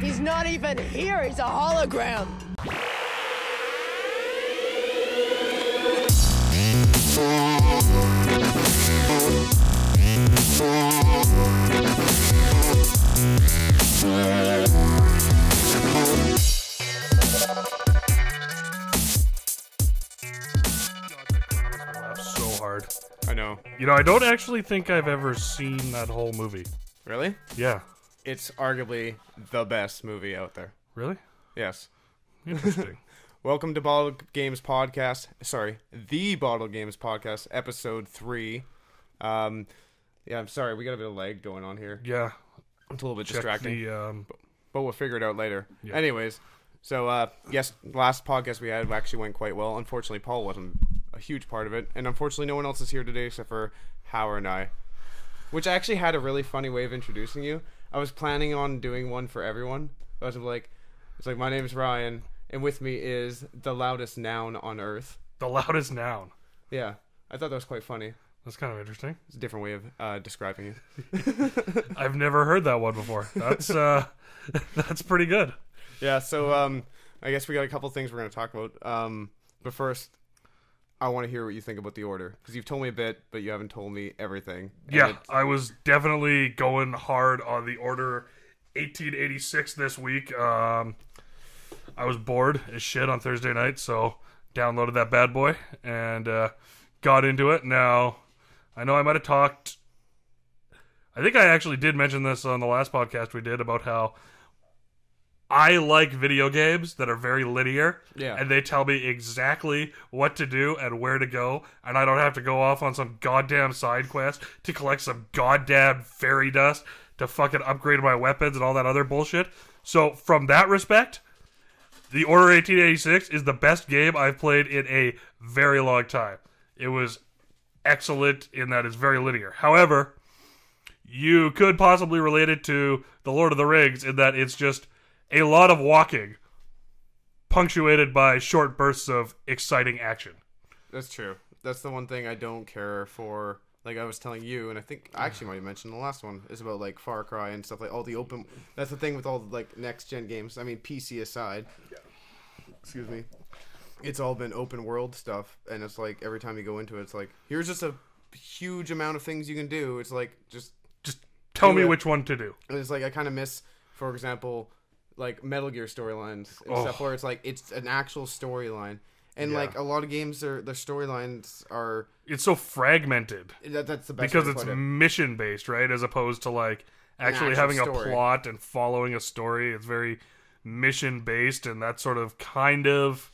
He's not even here. He's a hologram. So hard. I know. You know, I don't actually think I've ever seen that whole movie. Really? Yeah. It's arguably the best movie out there. Really? Yes. Interesting. Welcome to Bottle Games Podcast. Sorry, the Bottle Games Podcast, episode 3. Yeah, I'm sorry, we got a bit of lag going on here. Yeah. It's a little bit Check distracting, but we'll figure it out later. Yeah. Anyways, so yes, last podcast we had actually went quite well. Unfortunately, Paul wasn't a huge part of it, and unfortunately, no one else is here today except for Hauer and I, which actually had a really funny way of introducing you. I was planning on doing one for everyone. I was like, it's like, my name is Ryan, and with me is the loudest noun on earth. The loudest noun. Yeah, I thought that was quite funny. That's kind of interesting. It's a different way of describing it. I've never heard that one before. That's that's pretty good. Yeah, so I guess we got a couple things we're going to talk about. But first, I want to hear what you think about the order, because you've told me a bit, but you haven't told me everything. Yeah, I was definitely going hard on the order 1886 this week. I was bored as shit on Thursday night, so downloaded that bad boy and got into it. Now, I know I might have talked... I think I actually did mention this on the last podcast we did about how I like video games that are very linear, and they tell me exactly what to do and where to go, and I don't have to go off on some goddamn side quest to collect some goddamn fairy dust to fucking upgrade my weapons and all that other bullshit. So, from that respect, the Order 1886 is the best game I've played in a very long time. It was excellent in that it's very linear. However, you could possibly relate it to The Lord of the Rings in that it's just a lot of walking, punctuated by short bursts of exciting action. That's true. That's the one thing I don't care for. Like I was telling you, and I think I actually might have mentioned the last one, is about like Far Cry and stuff, like all the open... That's the thing with all like next-gen games. I mean, PC aside. Yeah. Excuse me. It's all been open world stuff, and it's like every time you go into it, it's like, here's just a huge amount of things you can do. It's like, just tell me which one to do. And it's like, I kind of miss, for example, like Metal Gear storylines and stuff, where it's like, it's an actual storyline. And like a lot of games, their storylines are... It's so fragmented. That's the best because it's mission based, right? As opposed to like actually having story. A plot and following a story. It's very mission based, and that sort of kind of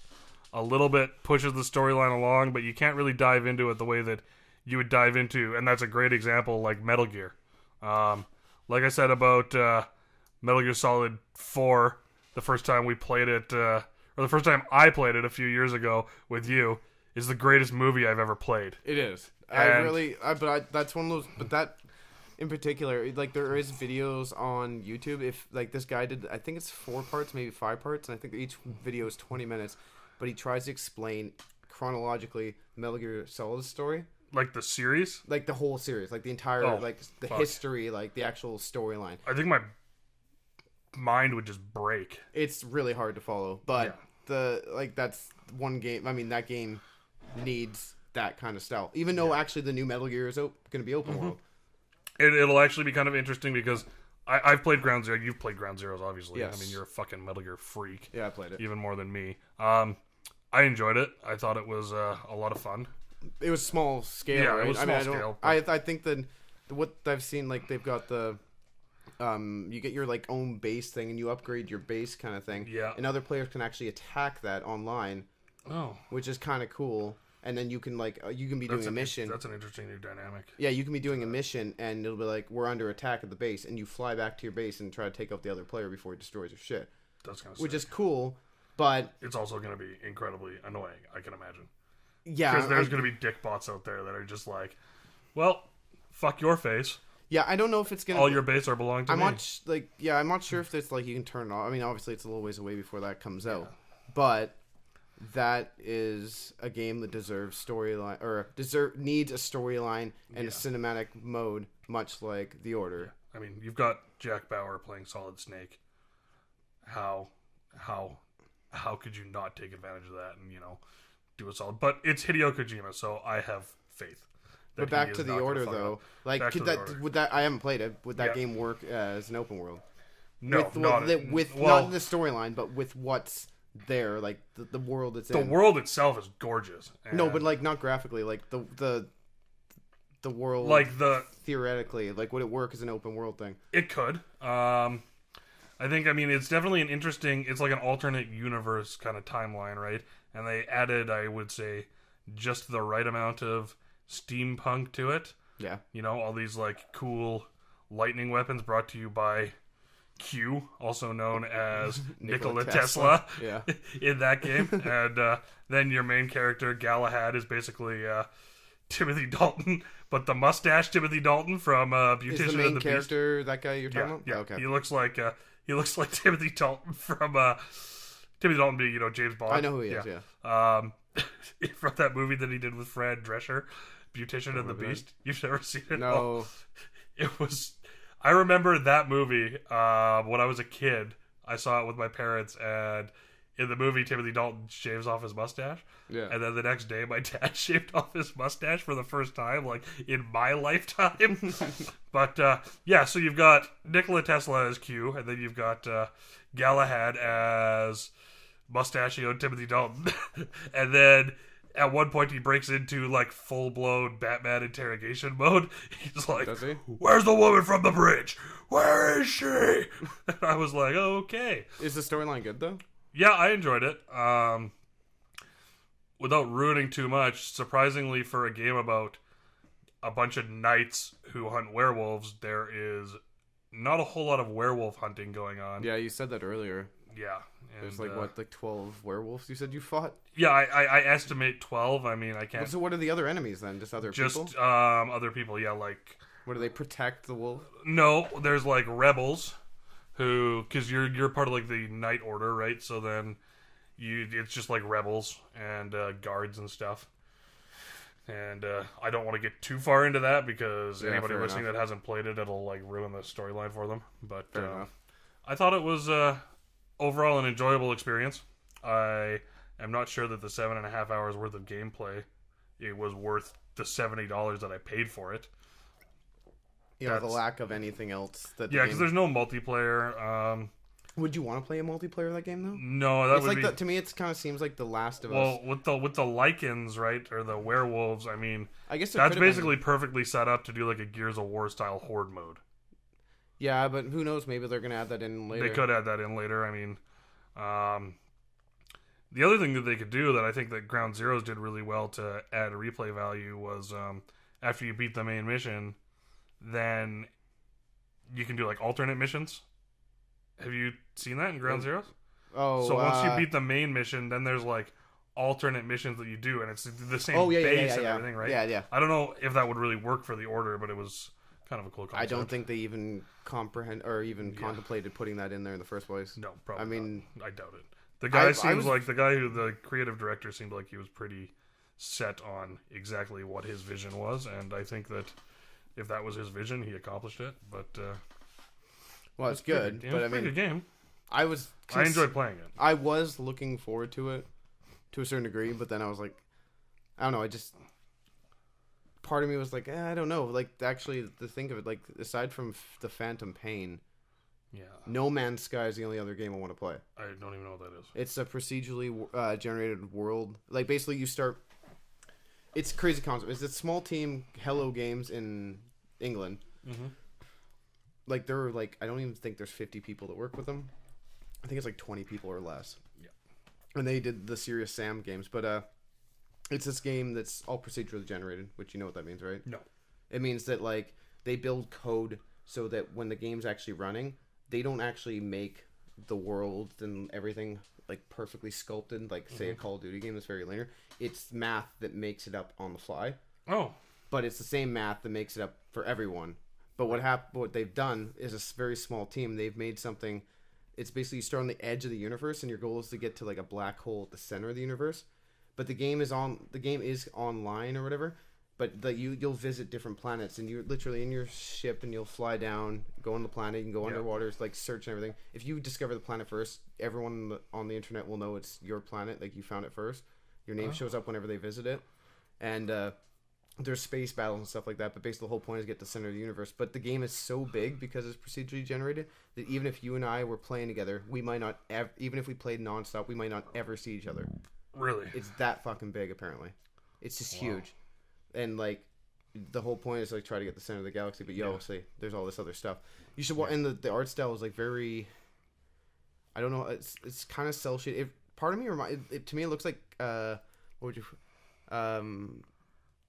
a little bit pushes the storyline along, but you can't really dive into it the way that you would dive into. And that's a great example, like Metal Gear. Like I said about Metal Gear Solid 4, the first time we played it. Or the first time I played it a few years ago with you, is the greatest movie I've ever played. It is. That's one of those, but that in particular, like there is videos on YouTube. If like this guy did, I think it's 4 parts, maybe 5 parts, and I think each video is 20 minutes, but he tries to explain chronologically Metal Gear Solid's story. Like the series? Like the whole series, like the entire, like the history, like the actual storyline. I think my mind would just break. It's really hard to follow, but that's one game. I mean, that game needs that kind of style, even though actually the new Metal Gear is going to be open world. It'll actually be kind of interesting because I've played Ground Zero. You've played Ground Zeroes, obviously. Yes. I mean, you're a fucking Metal Gear freak. Yeah, I played it even more than me. I enjoyed it. I thought it was a lot of fun. It was small scale. Yeah, right? It was small scale. I think that what I've seen, like they've got the you get your like own base thing and you upgrade your base kind of thing. Yeah. And other players can actually attack that online. Oh. Which is kind of cool. And then you can like be doing a mission. That's an interesting new dynamic. Yeah, you can be doing a mission and it'll be like, we're under attack at the base, and you fly back to your base and try to take out the other player before he destroys your shit. That's kind of which is cool, but it's also going to be incredibly annoying, I can imagine. Yeah. Because there's going to be dick bots out there that are just like, well, fuck your face. Yeah, I don't know if it's gonna. All your base are belong to me. I'm not sure if it's like you can turn it off. I mean, obviously it's a little ways away before that comes out, but that is a game that deserves storyline needs a storyline and a cinematic mode, much like The Order. I mean, you've got Jack Bauer playing Solid Snake. how how could you not take advantage of that and do it solid? But it's Hideo Kojima, so I have faith. But back to the order, though. Like, would that? I haven't played it. Would that game work as an open world? No, not in the storyline, but with what's there, like the world it's in. The world itself is gorgeous. No, but like not graphically, like the world, like theoretically, like would it work as an open world thing? It could. I mean, it's definitely an interesting. It's like an alternate universe kind of timeline, right? And they added, I would say, just the right amount of steampunk to it. Yeah. All these like cool lightning weapons brought to you by Q, also known as Nikola Tesla. Yeah. In that game. And then your main character, Galahad, is basically Timothy Dalton, but the mustache Timothy Dalton from Beautician is the main and the character Beast. That guy you're talking about? Yeah. Oh, okay. He looks like Timothy Dalton from Timothy Dalton being, James Bond. I know who he is, yeah. From that movie that he did with Fran Drescher, Beautician and the Beast. You've never seen it? No. Oh, it was... I remember that movie when I was a kid. I saw it with my parents, and in the movie, Timothy Dalton shaves off his mustache. Yeah. And then the next day, my dad shaved off his mustache for the first time, like, in my lifetime. But, so you've got Nikola Tesla as Q, and then you've got Galahad as mustachioed Timothy Dalton. And then at one point he breaks into like full-blown Batman interrogation mode. He's like, Does he? "Where's the woman from the bridge? Where is she?" And I was like, "Oh, okay." Is the storyline good though? Yeah, I enjoyed it. Without ruining too much, surprisingly for a game about a bunch of knights who hunt werewolves, there is not a whole lot of werewolf hunting going on. Yeah, you said that earlier. Yeah. There's like 12 werewolves you said you fought? Yeah, I estimate 12. I mean, I can't. So what are the other enemies then? Just other people? Just other people, yeah, like. What, do they protect the wolf? No, there's like rebels who, because you're part of like the Knight Order, right? So then it's just like rebels and guards and stuff. And I don't want to get too far into that because anybody listening that hasn't played it, it'll like ruin the storyline for them. But I thought it was overall an enjoyable experience. I am not sure that the 7.5 hours worth of gameplay it was worth the $70 that I paid for it. Yeah, the lack of anything else. Because there's no multiplayer. Would you want to play a multiplayer of that game though? No, that it's would like be... to me, it kind of seems like The Last of Us. Well, with the Lycans, right, or the werewolves, I mean, I guess that's basically perfectly set up to do like a Gears of War style horde mode. Yeah, but who knows? Maybe they're gonna add that in later. They could add that in later. I mean, the other thing that they could do that I think that Ground Zeroes did really well to add a replay value was after you beat the main mission, then you can do like alternate missions. Have you seen that in Ground Zeroes? Oh, so once you beat the main mission, then there's like alternate missions that you do, and it's the same base and everything, right? Yeah. I don't know if that would really work for the Order, but it was kind of a cool concept. I don't think they even contemplated putting that in there in the first place. No, probably. I mean, I doubt it. The guy the creative director seemed like he was pretty set on exactly what his vision was, and I think that if that was his vision, he accomplished it. But well, it's good. But I mean, good game. I enjoyed playing it. I was looking forward to it to a certain degree, but then I was like, I don't know. Part of me was like, I don't know. Like, actually, to think of it, like, aside from the Phantom Pain, No Man's Sky is the only other game I want to play. I don't even know what that is. It's a procedurally generated world. Like, basically, you start. It's a crazy concept. It's a small team, Hello Games in England. Mm-hmm. Like, there are, like, I don't even think there's 50 people that work with them. I think it's like 20 people or less. Yeah. And they did the Serious Sam games. But it's this game that's all procedurally generated, which you know what that means, right? No. It means that, like, they build code so that when the game's actually running, they don't actually make the world and everything, like, perfectly sculpted, like, say, a Call of Duty game that's very linear. It's math that makes it up on the fly. Oh. But it's the same math that makes it up for everyone. But what they've done is a very small team. They've made something. It's basically you start on the edge of the universe, and your goal is to get to like a black hole at the center of the universe. But the game is online or whatever, but you'll visit different planets, and you're literally in your ship, and you'll fly down, go on the planet, you can go underwater, like search and everything. If you discover the planet first, everyone on the internet will know it's your planet, like you found it first. Your name shows up whenever they visit it, and there's space battles and stuff like that. But basically, the whole point is get to the center of the universe. But the game is so big because it's procedurally generated that even if you and I were playing together, we might not even if we played nonstop, we might not ever see each other. Really? It's that fucking big, apparently. It's just huge. And like the whole point is like try to get the center of the galaxy, but see, there's all this other stuff. You should watch, and the art style is like very, I don't know, it's kind of cell shaded. Part of me to me it looks like what would you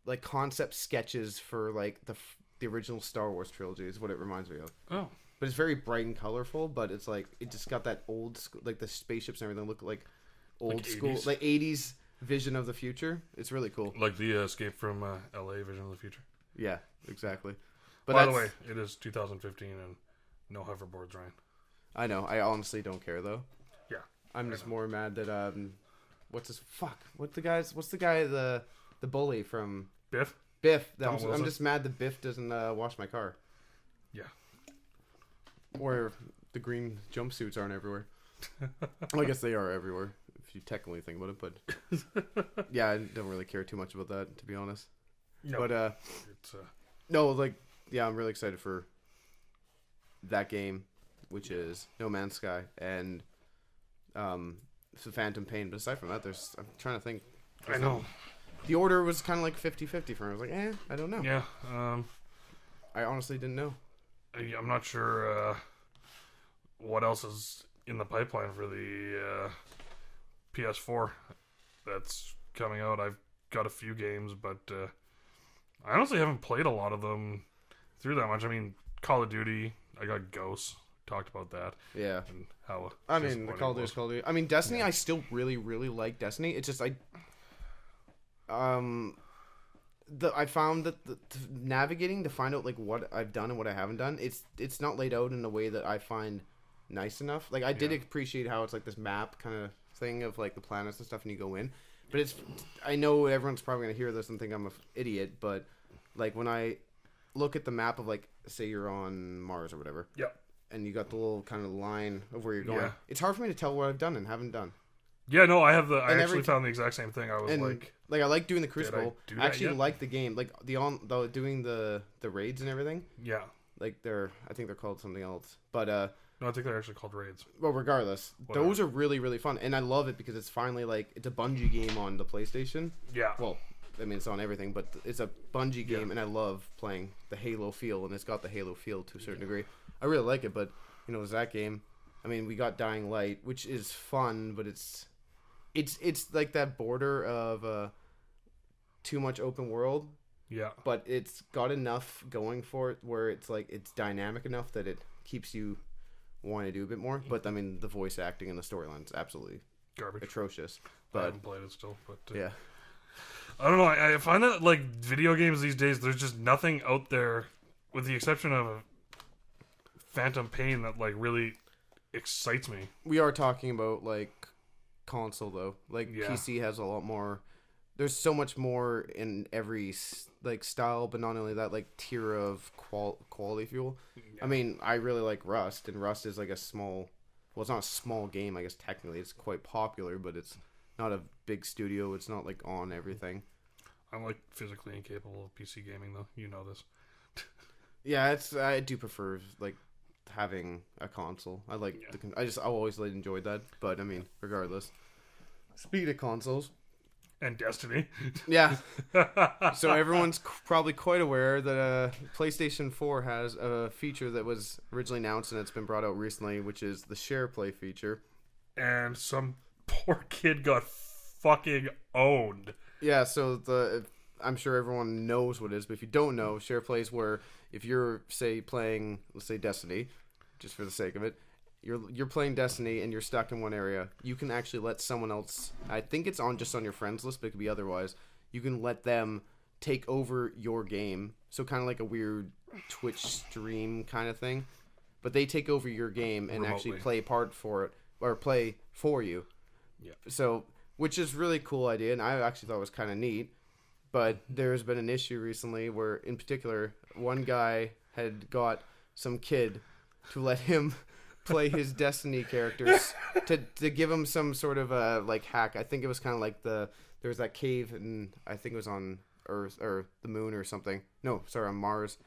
like concept sketches for like the original Star Wars trilogy is what it reminds me of. Oh, but it's very bright and colorful, but it's like it just got that old school, like the spaceships and everything look like old like school 80s? like 80s vision of the future. It's really cool. like the Escape from L.A. Vision of the Future. Yeah, exactly. But By the way, it is 2015 and no hoverboards, Ryan. I know. I honestly don't care though. Yeah, I'm just more mad that what's the guy the bully from Biff. I'm just mad that Biff doesn't wash my car. Yeah. Or the green jumpsuits aren't everywhere. Well, I guess they are everywhere if you technically think about it, but yeah, I don't really care too much about that, to be honest. No, but it's no, like yeah, I'm really excited for that game, which is No Man's Sky and the Phantom Pain. But aside from that, I'm trying to think. I know. The order was kind of like 50-50 for me. I was like, I don't know. Yeah. I honestly didn't know. I'm not sure what else is in the pipeline for the PS4 that's coming out. I've got a few games, but I honestly haven't played a lot of them through that much. I mean, Call of Duty, I got Ghosts, talked about that. Yeah. And how I mean, the Call of Duty. I mean, Destiny, I still really, really like Destiny. It's just, I found that navigating to find out like what I've done and what I haven't done, it's not laid out in a way that I find nice enough. Like I did appreciate how it's like this map kind of thing of like the planets and stuff, and you go in. But I know everyone's probably gonna hear this and think I'm an idiot, but like when I look at the map of like say you're on Mars or whatever, and you got the little kind of line of where you're going, it's hard for me to tell what I've done and haven't done. Yeah, no, I actually found the exact same thing. I was like I like doing the Crucible. I actually yet? like the game, like doing the raids and everything. Yeah, like I think they're called something else, but no, I think they're actually called raids. Well, regardless, those are really really fun, and I love it because it's finally like it's a Bungie game on the PlayStation. Yeah. Well, I mean it's on everything, but it's a Bungie game, and I love playing the Halo feel, and it's got the Halo feel to a certain degree. I really like it, but there's that game. I mean, we got Dying Light, which is fun, but it's like that border of too much open world. Yeah. But it's got enough going for it where it's like it's dynamic enough that it keeps you wanting to do a bit more. But I mean, the voice acting and the storyline is absolutely garbage, atrocious. But I But haven't played it still. But yeah, I don't know. I find that like video games these days, there's just nothing out there, with the exception of Phantom Pain, that like really excites me. we are talking about like console though. Like PC has a lot more. There's so much more in every like style, but not only that, like tier of quality fuel. Yeah. I mean, I really like Rust, and Rust is like a small. Well, it's not a small game, I guess technically. It's quite popular, but it's not a big studio. It's not like on everything. I'm like physically incapable of PC gaming, though. You know this. Yeah, I do prefer like having a console. I like I always like enjoyed that. But I mean, regardless. Speaking of consoles. And Destiny. Yeah. So everyone's probably quite aware that PlayStation 4 has a feature that was originally announced and it's been brought out recently, which is the Share Play feature. And some poor kid got fucking owned. Yeah, so I'm sure everyone knows what it is, but if you don't know, Share Play is where if you're, say, playing, let's say, Destiny, just for the sake of it, you're playing Destiny and you're stuck in one area, you can actually let someone else, I think it's just on your friends list, but it could be otherwise, you can let them take over your game. So kind of like a weird Twitch stream kind of thing. But they take over your game and actually play part for it, or play for you. Yeah. So, which is really cool idea, and I actually thought it was kind of neat. But there's been an issue recently where, in particular, one guy had got some kid to let him play his Destiny characters to give him some sort of like hack. I think it was kind of like there was that cave, and I think it was on Earth or the moon or something. No, sorry, on Mars,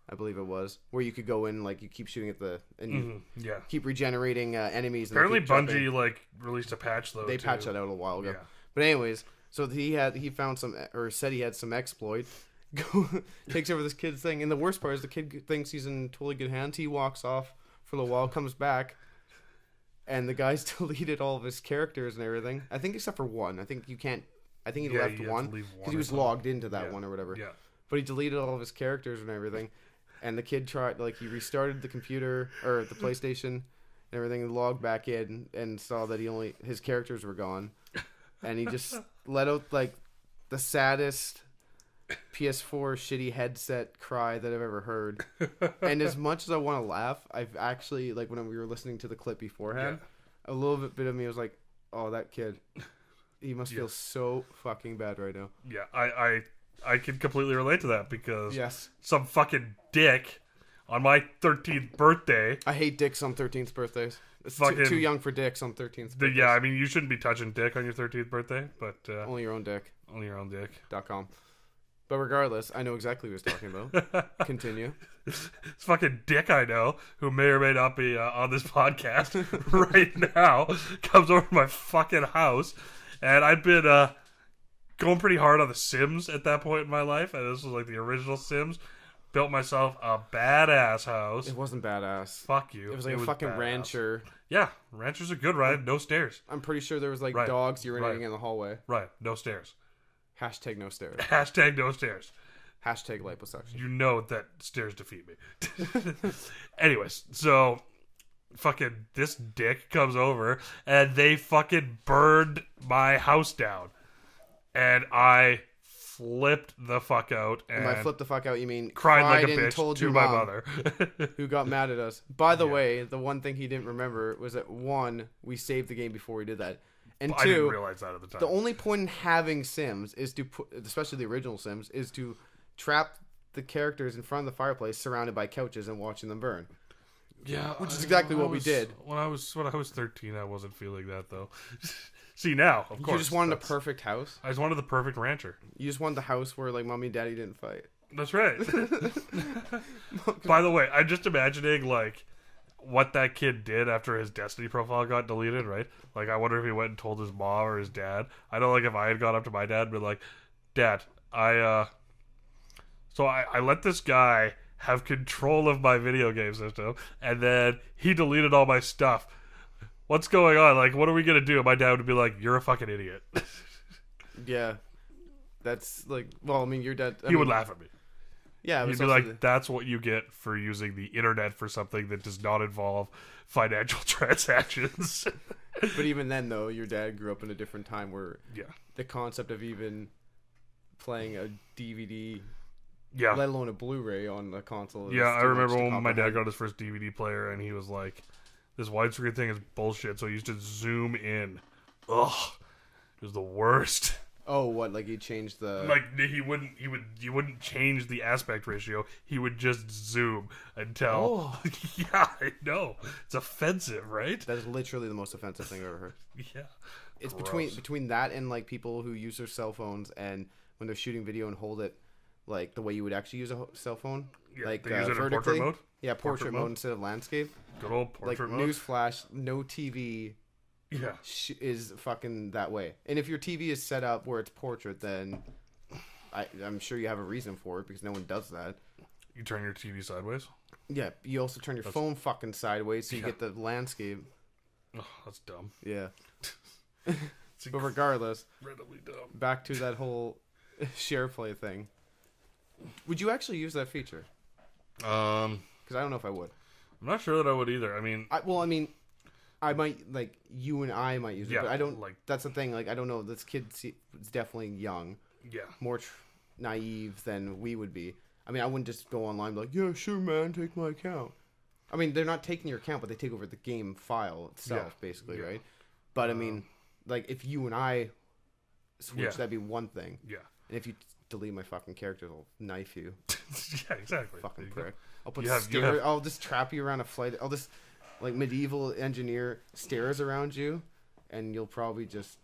I believe it was, where you could go in, like, you keep shooting at and you keep regenerating enemies. And apparently Bungie like released a patch though. They patched that out a while ago. Yeah. But anyways, so he found some, or said he had some exploit. Takes over this kid's thing, and the worst part is the kid thinks he's in totally good hands. He walks off for a little while, comes back, and the guy's deleted all of his characters and everything. I think except for one. I think he left one because he was logged into that one or whatever. Yeah. But he deleted all of his characters and everything. And the kid tried, like, he restarted the computer or the PlayStation and everything, and logged back in and saw that his characters were gone. And he just let out, like, the saddest PS4 shitty headset cry that I've ever heard. And as much as I want to laugh, I've actually, like, when we were listening to the clip beforehand, a little bit of me was like, oh, that kid, he must feel so fucking bad right now. Yeah, I can completely relate to that because some fucking dick on my 13th birthday. I hate dicks on 13th birthdays. It's too young for dicks on 13th birthdays. Yeah, I mean, you shouldn't be touching dick on your 13th birthday, but... only your own dick. Only your own dick. .com. But regardless, I know exactly what he was talking about. Continue. This fucking dick I know, who may or may not be on this podcast right now, comes over to my fucking house, and I've been going pretty hard on The Sims at that point in my life, and this was like the original Sims. Built myself a badass house. It wasn't badass. Fuck you. It was like a fucking badass. rancher. Yeah, ranchers are good, right? No stairs. I'm pretty sure there was like dogs urinating in the hallway. Right, no stairs. Hashtag no stairs. Hashtag no stairs. Hashtag liposuction. You know that stairs defeat me. Anyways, so fucking this dick comes over and they fucking burned my house down. And I flipped the fuck out. And by flipped the fuck out, you mean cried like a bitch to my mother. Who got mad at us. By the way, the one thing he didn't remember was that, one, we saved the game before we did that. And two, I didn't realize that at the time. The only point in having Sims is to put, especially the original Sims, is to trap the characters in front of the fireplace surrounded by couches and watching them burn. Yeah. Which is exactly what we did. When I was 13, I wasn't feeling that though. See, now, of course. You just wanted a perfect house? I just wanted the perfect rancher. You just wanted the house where, like, mommy and daddy didn't fight. That's right. By the way, I'm just imagining, like, what that kid did after his Destiny profile got deleted, right? Like, I wonder if he went and told his mom or his dad. I know, like, if I had gone up to my dad and been like, Dad, I let this guy have control of my video game system, and then he deleted all my stuff. What's going on? Like, what are we gonna do? And my dad would be like, "You're a fucking idiot." Yeah, that's like, well, I mean, your dad. He would laugh at me. Yeah, he'd be like, "That's what you get for using the internet for something that does not involve financial transactions." But even then, though, your dad grew up in a different time where the concept of even playing a DVD, let alone a Blu-ray on a console. Yeah, I remember when my dad got his first DVD player, and he was like, "This widescreen thing is bullshit." So he used to zoom in. Ugh, it was the worst. Oh, what? Like he changed the you wouldn't change the aspect ratio. He would just zoom until. Oh. Yeah, I know. It's offensive, right? That is literally the most offensive thing I've ever heard. Yeah, it's between that and like people who use their cell phones and when they're shooting video and hold it like the way you would actually use a cell phone, like they use it in vertically. portrait mode. Yeah, portrait mode instead of landscape. Good old portrait mode. Newsflash, no TV. Yeah, is fucking that way. And if your TV is set up where it's portrait, then I'm sure you have a reason for it because no one does that. You turn your TV sideways. Yeah, you also turn your phone fucking sideways so you get the landscape. Oh, that's dumb. Yeah. But regardless, incredibly dumb. Back to that whole play thing. Would you actually use that feature? Because I don't know if I would. I'm not sure that I would either. I mean, I might, like, you and I might use it, but I don't, like, that's the thing, like, I don't know, this kid is definitely young. Yeah. More naive than we would be. I mean, I wouldn't just go online and be like, yeah, sure, man, take my account. I mean, they're not taking your account, but they take over the game file itself, basically, right? But, I mean, like, if you and I switch, that'd be one thing. Yeah. And if you delete my fucking characters. I'll knife you. Yeah, exactly. Fucking prick. I'll put I'll just trap you around a flight. I'll just like medieval engineer stairs around you, and you'll probably just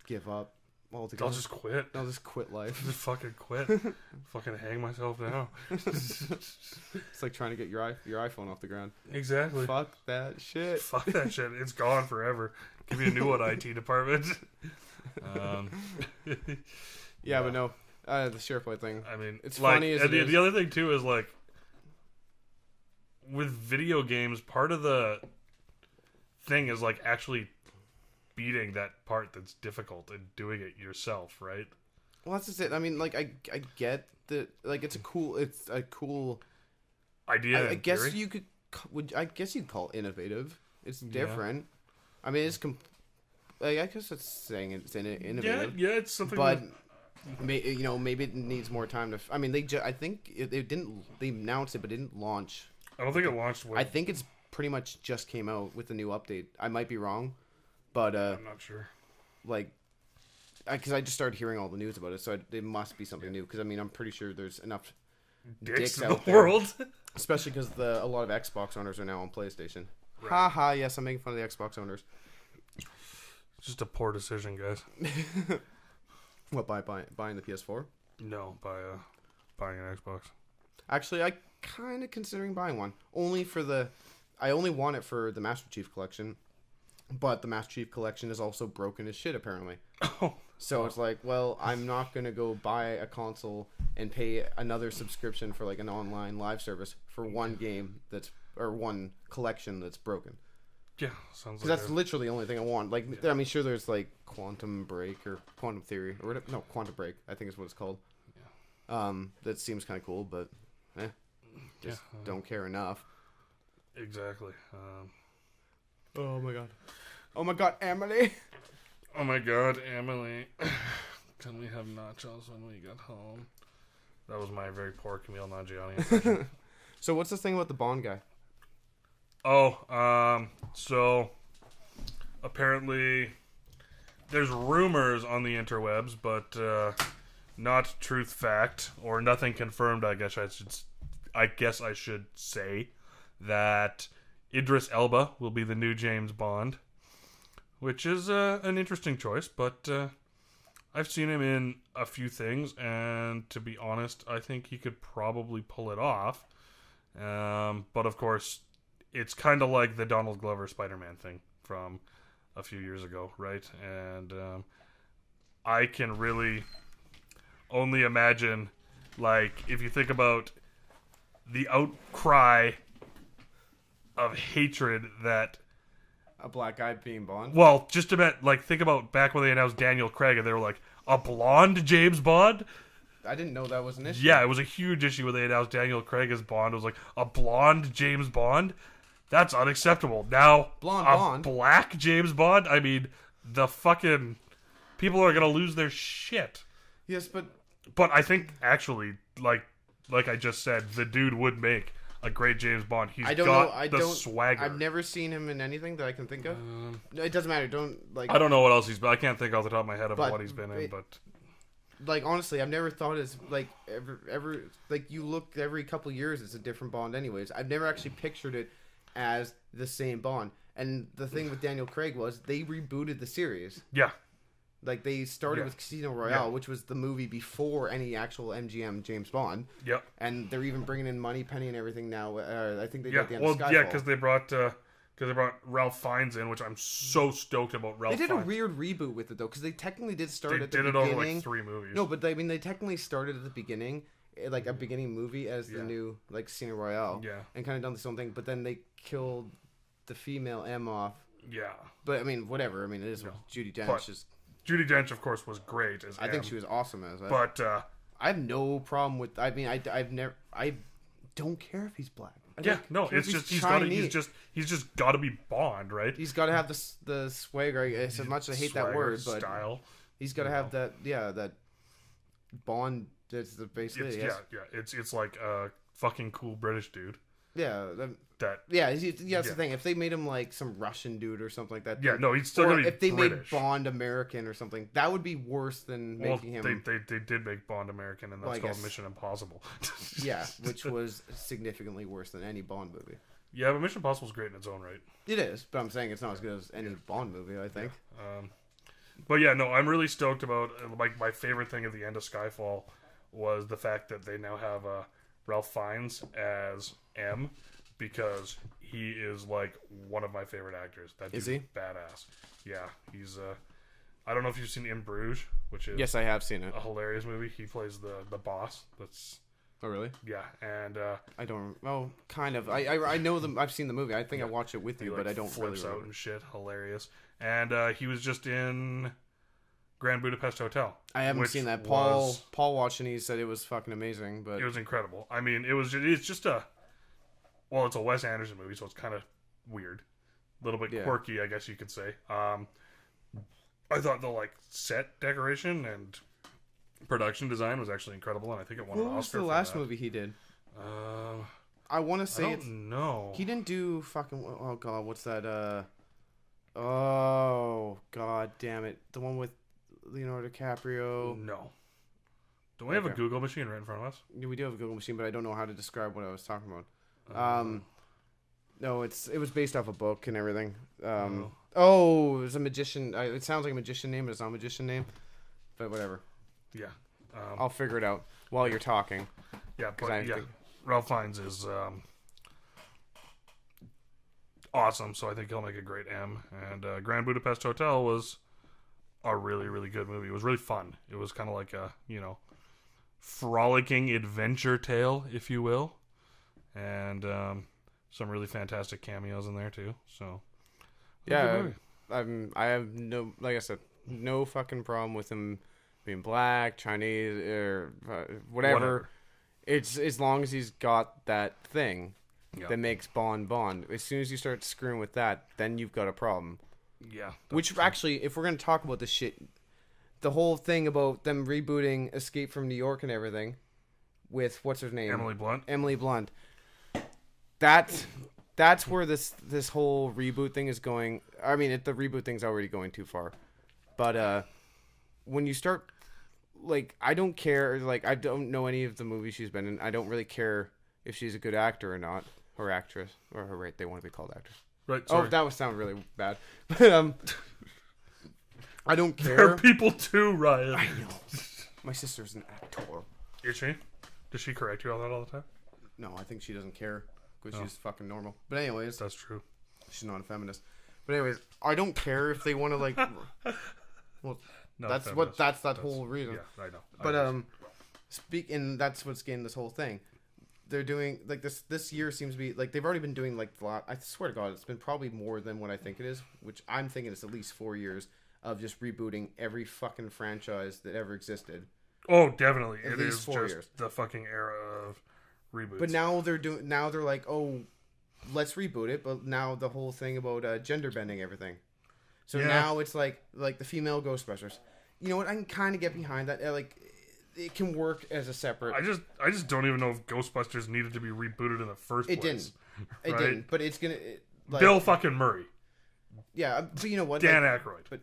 give up altogether. I'll just quit. I'll just quit life. Just fucking quit. Fucking hang myself now. It's like trying to get your iPhone off the ground. Exactly. Fuck that shit. Fuck that shit. It's gone forever. Give me a new one, IT department. Yeah, but no. The SharePlay thing. I mean, it's like, funny as and it is. the other thing too is like with video games, part of the thing is like actually beating that part that's difficult and doing it yourself, right? Well, that's just it. I mean, like I get that. Like it's a cool idea. I guess you could. I guess you'd call it innovative. It's different. Yeah. I mean, it's like, I guess it's saying it's innovative. Yeah, it's something. But maybe it needs more time to. I mean, I think it didn't. They announced it, but it didn't launch. I don't think it launched. I think it's pretty much just came out with the new update. I might be wrong, but I'm not sure. Like, because I just started hearing all the news about it, so it must be something new. Because I mean, I'm pretty sure there's enough dicks in out the world. Especially because a lot of Xbox owners are now on PlayStation. Right. Haha, yes, I'm making fun of the Xbox owners. It's just a poor decision, guys. What, buying the PS4? No, buying an Xbox. Actually, I kind of considering buying one. I only want it for the Master Chief Collection, but the Master Chief Collection is also broken as shit, apparently. Oh. So it's like, well, I'm not going to go buy a console and pay another subscription for like an online live service for one game or one collection that's broken. Yeah, sounds like that's literally the only thing I want. Like, I mean, sure, there's like Quantum Break or Quantum Theory or whatever. No, Quantum Break, I think is what it's called. Yeah. That seems kind of cool, but just don't care enough. Exactly. Oh my god, Emily. Oh my god, Emily. Can we have nachos when we get home? That was my very poor Camille Nanjiani impression. So what's this thing about the Bond guy? Oh, so apparently there's rumors on the interwebs, but not truth fact or nothing confirmed. I guess I should say that Idris Elba will be the new James Bond, which is an interesting choice. But I've seen him in a few things, and to be honest, I think he could probably pull it off. But of course, it's kind of like the Donald Glover Spider-Man thing from a few years ago, right? And I can really only imagine, like, if you think about the outcry of hatred that a black guy being Bond. Well, just about like think about back when they announced Daniel Craig, and they were like, a blonde James Bond. I didn't know that was an issue. Yeah, it was a huge issue when they announced Daniel Craig as Bond. It was like, a blonde James Bond? That's unacceptable. Now, Bond. Black James Bond? I mean, the fucking people are gonna lose their shit. Yes, but I think actually, like I just said, the dude would make a great James Bond. He's got the swagger. I've never seen him in anything that I can think of. No, it doesn't matter. I don't know what else he's been. I can't think off the top of my head of what he's been in, but like honestly, I've never thought as like ever like you look every couple years it's a different Bond. Anyways, I've never actually pictured it as the same Bond. And the thing with Daniel Craig was they rebooted the series. Yeah. Like, they started with Casino Royale, which was the movie before any actual MGM James Bond. Yep. And they're even bringing in Moneypenny and everything now. I think they did the end of Skyfall. Well, yeah, because they brought Ralph Fiennes in, which I'm so stoked about Ralph Fiennes. They did a weird reboot with it, though, because they technically did start at the beginning. They did it over, like, 3 movies. No, but, I mean, they technically started at the beginning, like, a beginning movie as the new, like, Casino Royale. Yeah. And kind of done the same thing, but then they killed the female M off. Yeah. But, I mean, whatever. I mean, it is Judi Dench. Judi Dench, of course, was great as I think she was awesome as that. But I have no problem with. I mean, I don't care if he's black. It's just he's just got to be Bond, right? He's got to have the swagger. As much as I hate that word, but style. He's got to have that. Yeah, that Bond. That's basically It's like a fucking cool British dude. Yeah, That that's the thing. If they made him like some Russian dude or something like that, yeah, no, he's still gonna be if they British. made Bond American or something, that would be worse than making him. They did make Bond American, and that's called Mission Impossible. Yeah, which was significantly worse than any Bond movie. Yeah, but Mission Impossible is great in its own right. It is, but I'm saying it's not as good as any Bond movie, I think. Yeah. But yeah, no, I'm really stoked about, like, my favorite thing at the end of Skyfall was the fact that they now have Ralph Fiennes as M, because he is, like, one of my favorite actors. That dude's is he? Badass. Yeah, he's, I don't know if you've seen In Bruges, which is... Yes, I have seen it. A hilarious movie. He plays the boss. That's... Oh, really? Yeah, and... I don't... Oh, kind of. I know them. I've seen the movie. I think I watched it with you, but I don't really flips remember. out and shit. Hilarious. And he was just in Grand Budapest Hotel. I haven't seen that. Paul watched and he said it was fucking amazing, but... It was incredible. I mean, it's just a... Well, it's a Wes Anderson movie, so it's kind of weird. A little bit quirky, I guess you could say. I thought the, like, set decoration and production design was actually incredible, and I think it won an Oscar. What was the last movie he did? I want to say no. He didn't do fucking... Oh, God, what's that? Oh, God damn it. The one with Leonardo DiCaprio. No. Don't we have a Google machine right in front of us? Yeah, we do have a Google machine, but I don't know how to describe what I was talking about. No, it was based off a book and everything. It was a magician. It sounds like a magician name, but it's not a magician name. But whatever. Yeah. I'll figure it out while you're talking. Yeah, but Ralph Fiennes is awesome, so I think he'll make a great M. And Grand Budapest Hotel was a really, really good movie. It was really fun. It was kind of like a, frolicking adventure tale, if you will. And some really fantastic cameos in there, too. So, yeah, I have no, like I said, no fucking problem with him being black, Chinese, or whatever. It's as long as he's got that thing that makes Bond. As soon as you start screwing with that, then you've got a problem. Yeah. Which actually, if we're going to talk about this shit, the whole thing about them rebooting Escape from New York and everything with, what's her name? Emily Blunt. That's where this whole reboot thing is going. I mean, the reboot thing's already going too far. But when you start, like, I don't care. Like, I don't know any of the movies she's been in. I don't really care if she's a good actor or not, or actress, or her. Right, they want to be called actress. Right. Sorry. Oh, that would sound really bad. But I don't care. There are people too, Ryan. I know. My sister's an actor. Is she? Does she correct you on that all the time? No, I think she doesn't care because she's fucking normal. But anyways, that's true. She's not a feminist. But anyways, I don't care if they want to like. Well, that's that whole reason. Yeah, I know. But that's what's getting this whole thing. They're doing like this year seems to be like they've already been doing like I swear to God, it's been probably more than what I think it is, which I'm thinking it's at least 4 years of just rebooting every fucking franchise that ever existed. Oh, definitely. At it least is 4 just years. The fucking era of reboots. But now they're like, oh, let's reboot it. But now the whole thing about gender bending everything. So now it's like the female Ghostbusters. You know what? I can kind of get behind that. Like, it can work as a separate. I just don't even know if Ghostbusters needed to be rebooted in the first place. It didn't. It didn't. But it's gonna. Bill fucking Murray. Yeah, but you know what? Dan Aykroyd. But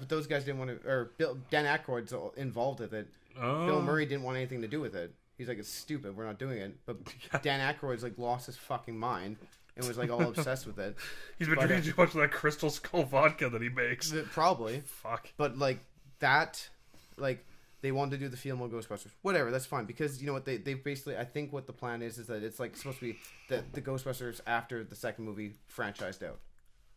those guys didn't want to. Or Dan Aykroyd's involved with it. Oh. Bill Murray didn't want anything to do with it. He's like, it's stupid. We're not doing it. But Dan Aykroyd's like lost his fucking mind and was like all obsessed with it. He's been drinking too much of that Crystal Skull vodka that he makes. Probably. Fuck. But like that, like they wanted to do the female Ghostbusters. Whatever, that's fine because you know what they basically. I think what the plan is that it's like supposed to be the Ghostbusters after the second movie franchised out.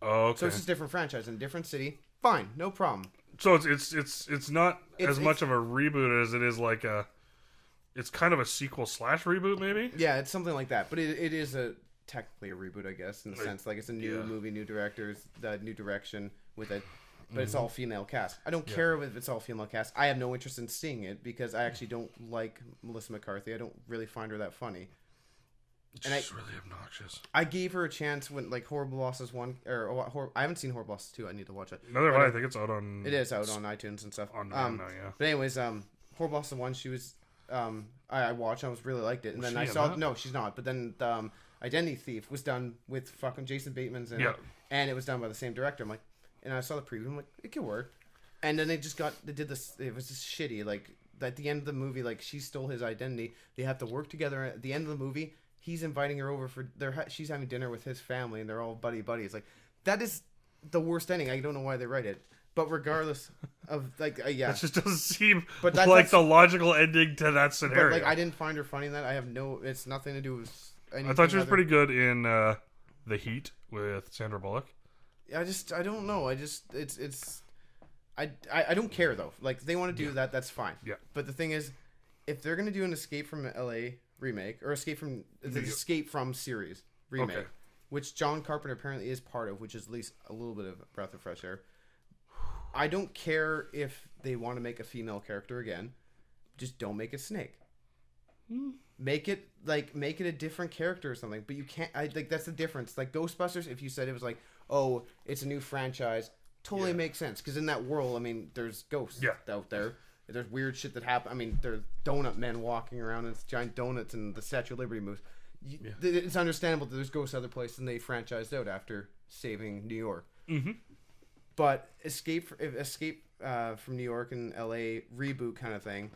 Oh, okay. So it's just a different franchise in a different city. Fine, no problem. So it's not as much of a reboot as it is like a. It's kind of a sequel / reboot, maybe. Yeah, it's something like that. But it is technically a reboot, I guess, in the sense like it's a new movie, new directors, new direction with it. But it's all female cast. I don't care if it's all female cast. I have no interest in seeing it because I actually don't like Melissa McCarthy. I don't really find her that funny. It's really obnoxious. I gave her a chance when like Horrible Bosses 1 I haven't seen Horrible Bosses 2. I need to watch it. Neither have I. I think it's out on. It is out on iTunes and stuff. On now, yeah. But anyways, Horrible Bosses 1. She was. I watched. I really liked it, and then I saw. No, she's not. But then Identity Thief was done with fucking Jason Bateman's in it, and it was done by the same director. I'm like, and I saw the preview. I'm like, it could work. And then they did this. It was just shitty. Like at the end of the movie, like she stole his identity. They have to work together. At the end of the movie, he's inviting her over for she's having dinner with his family, and they're all buddies. Like that is the worst ending. I don't know why they write it. But regardless of yeah, that just doesn't seem but like the logical ending to that scenario. But like, I didn't find her funny in that. It's nothing to do with anything. I thought she was pretty good in The Heat with Sandra Bullock. I don't know. I don't care though. Like if they want to do that, that's fine. Yeah. But the thing is, if they're gonna do an Escape from LA remake or Escape from series remake, which John Carpenter apparently is part of, which is at least a little bit of a breath of fresh air. I don't care if they want to make a female character again. Just don't make it Snake. Make it a different character or something. But you can't. That's the difference. Like Ghostbusters, if you said it was like, oh, it's a new franchise, totally makes sense. Because in that world, I mean, there's ghosts out there. There's weird shit that happen. I mean, there's donut men walking around and giant donuts and the Statue of Liberty moves. It's understandable that there's ghosts other places and they franchised out after saving New York. Mm-hmm. But Escape from New York and LA reboot kind of thing,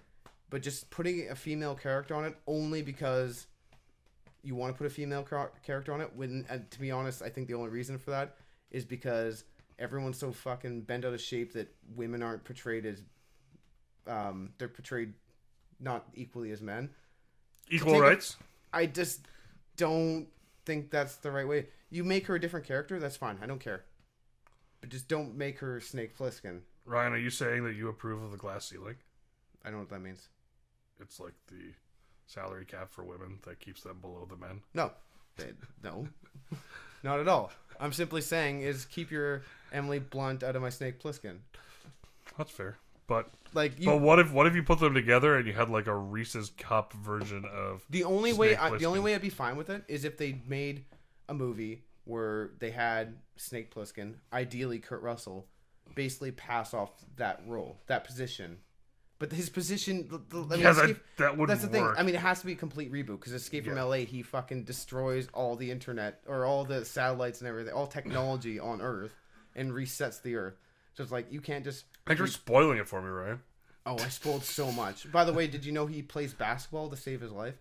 but just putting a female character on it only because you want to put a female character on it. When, to be honest, I think the only reason for that is because everyone's so fucking bent out of shape that women aren't portrayed as they're portrayed not equally as men. Equal rights? I just don't think that's the right way. You make her a different character, that's fine. I don't care. But just don't make her Snake Plissken. Ryan, are you saying that you approve of the glass ceiling? I don't know what that means. It's like the salary cap for women that keeps them below the men. No. No. Not at all. I'm simply saying is keep your Emily Blunt out of my Snake Plissken. That's fair. But like, but what if you put them together and you had like a Reese's Cup version of the only way I'd be fine with it is if they made a movie where they had Snake Plissken, ideally Kurt Russell, basically pass off that role, that position. But his position, that wouldn't that's the thing. work. I mean, it has to be a complete reboot because Escape from LA, he fucking destroys all the internet or all the satellites and everything, all technology on Earth, and resets the Earth. So it's like you can't just. Like you're spoiling it for me, Ryan. Oh, I spoiled so much. By the way, did you know he plays basketball to save his life?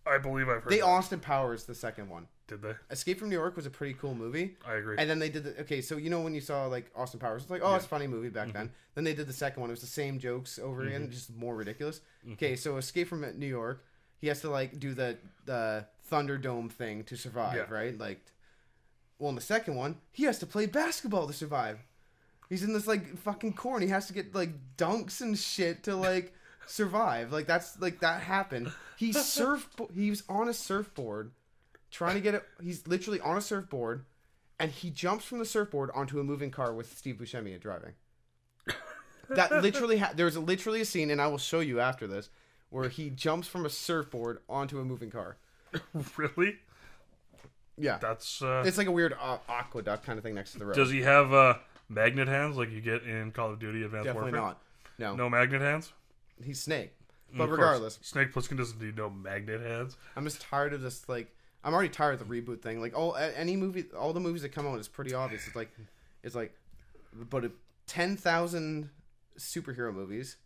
I believe I've heard. They Austin Powers the second one. Did they? Escape from New York was a pretty cool movie. I agree. And then they did so you know when you saw like Austin Powers, it's like, oh, it's a funny movie back then. Then they did the second one. It was the same jokes over again, just more ridiculous. Okay, so Escape from New York, he has to like do the Thunderdome thing to survive, right? Like, well, in the second one, he has to play basketball to survive. He's in this like fucking corn. He has to get like dunks and shit to like survive. Like that's like that happened. He was on a surfboard. Trying to get it, he's literally on a surfboard, and he jumps from the surfboard onto a moving car with Steve Buscemi driving. That literally, there's literally a scene, and I will show you after this, where he jumps from a surfboard onto a moving car. Really? Yeah, that's it's like a weird aqueduct kind of thing next to the road. Does he have magnet hands like you get in Call of Duty Advanced Definitely Warfare? Not. No magnet hands. He's Snake, but of regardless, course, Snake Plissken doesn't need no magnet hands. I'm just tired of this like. I'm already tired of the reboot thing. Like all the movies that come out, it's pretty obvious. It's like, but 10,000 superhero movies,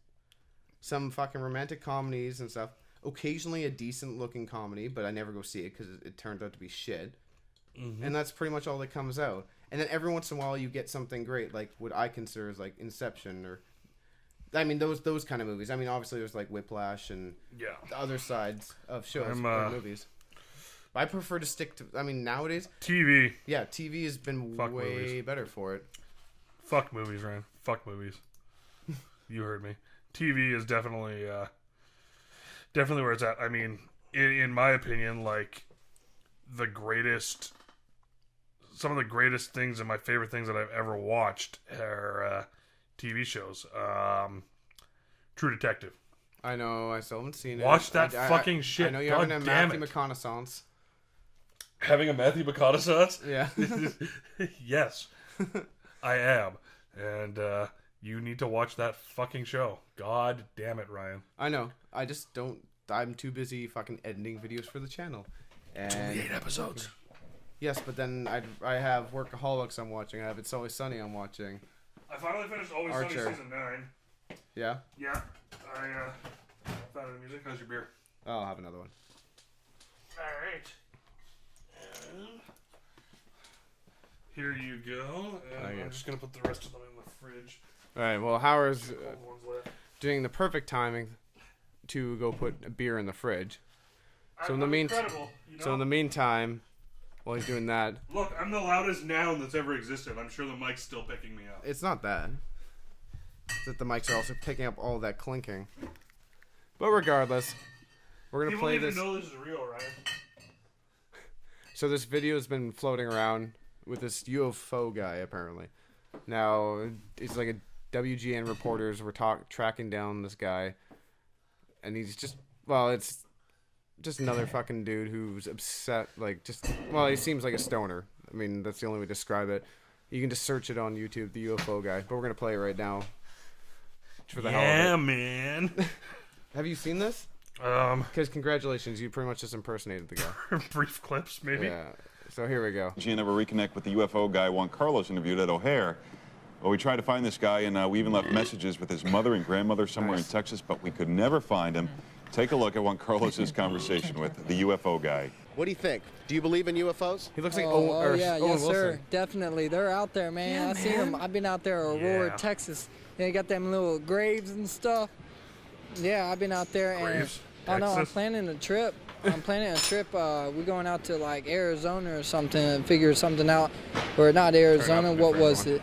some fucking romantic comedies and stuff. Occasionally a decent looking comedy, but I never go see it because it turned out to be shit. And that's pretty much all that comes out. And then every once in a while you get something great, like what I consider as like Inception or, I mean those kind of movies. I mean obviously there's like Whiplash and the other sides of shows or movies. I prefer to stick to. I mean, nowadays TV. Yeah, TV has been way better for it. Fuck movies, Ryan. Fuck movies. You heard me. TV is definitely where it's at. I mean, in my opinion, like some of the greatest things and my favorite things that I've ever watched are TV shows. True Detective. I know. I still haven't seen it. Watch that fucking shit. I know you're having a Matthew McConaughey. Having a Matthew McConaughey? Yeah. Yes, I am. And you need to watch that fucking show. God damn it, Ryan. I know. I just don't. I'm too busy fucking editing videos for the channel. And only 8 episodes. Yes, but then I have Workaholics I'm watching. I have It's Always Sunny I'm watching. I finally finished Always Sunny Archer. season 9. Yeah? Yeah. I found the music. How's your beer? Oh, I'll have another one. Alright. Here you go. And I'm just going to put the rest of them in the fridge. Alright, well, Howard's Ones left. doing the perfect timing to go put a beer in the fridge. So in the I'm meantime, incredible, you know? so in the meantime, while he's doing that, Look, I'm the loudest noun that's ever existed. I'm sure the mic's still picking me up. it's not that. It's that the mics are also picking up all that clinking. But regardless, we're gonna People play need this. to know this is real, right? So this video has been floating around with this UFO guy apparently. Now it's like a WGN reporters were tracking down this guy, and he's just it's just another fucking dude who's upset. Like he seems like a stoner. I mean that's the only way to describe it. You can just search it on YouTube, the UFO guy. But we're gonna play it right now. For the hell of it. Man. Have you seen this? Because congratulations, you pretty much just impersonated the guy. Brief clips, maybe. Yeah. So here we go. She never reconnect with the UFO guy Juan Carlos interviewed at O'Hare. Well, we tried to find this guy, and we even left messages with his mother and grandmother somewhere in Texas, but we could never find him. Take a look at Juan Carlos's conversation with the UFO guy. What do you think? Do you believe in UFOs? He looks like Oh, Owen yeah, Wilson. yes, sir. Definitely. They're out there, man. Yeah, I seen them. I've been out there, Aurora, Texas. They got them little graves and stuff. Yeah, I've been out there. Graves, and I'm Texas? planning a trip. We're going out to like Arizona or something and figure something out. Or not Arizona. What was it?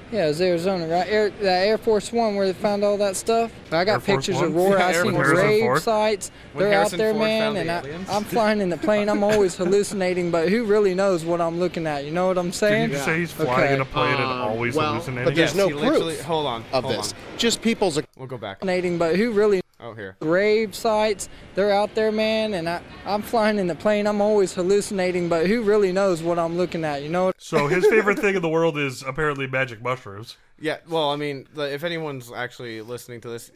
Yeah, it was Arizona, right? Air Force One, where they found all that stuff. I got Air Force pictures of One? Aurora. Yeah, I Air seen Force One. grave sites. When They're out Harrison there, Ford man. found the And aliens? I'm flying in the plane. I'm always hallucinating, but who really knows what I'm looking at? You know what I'm Did saying? you just say he's flying in a plane and always well, hallucinating? but there's no he literally- proof Hold on. of this. Just people's. We'll go back. But who really Oh, here. grave sites? They're out there, man. And I'm flying in the plane. I'm always hallucinating, but who really knows what I'm looking at? You know? So his favorite thing in the world is apparently magic mushrooms. Yeah, well, I mean, if anyone's actually listening to this,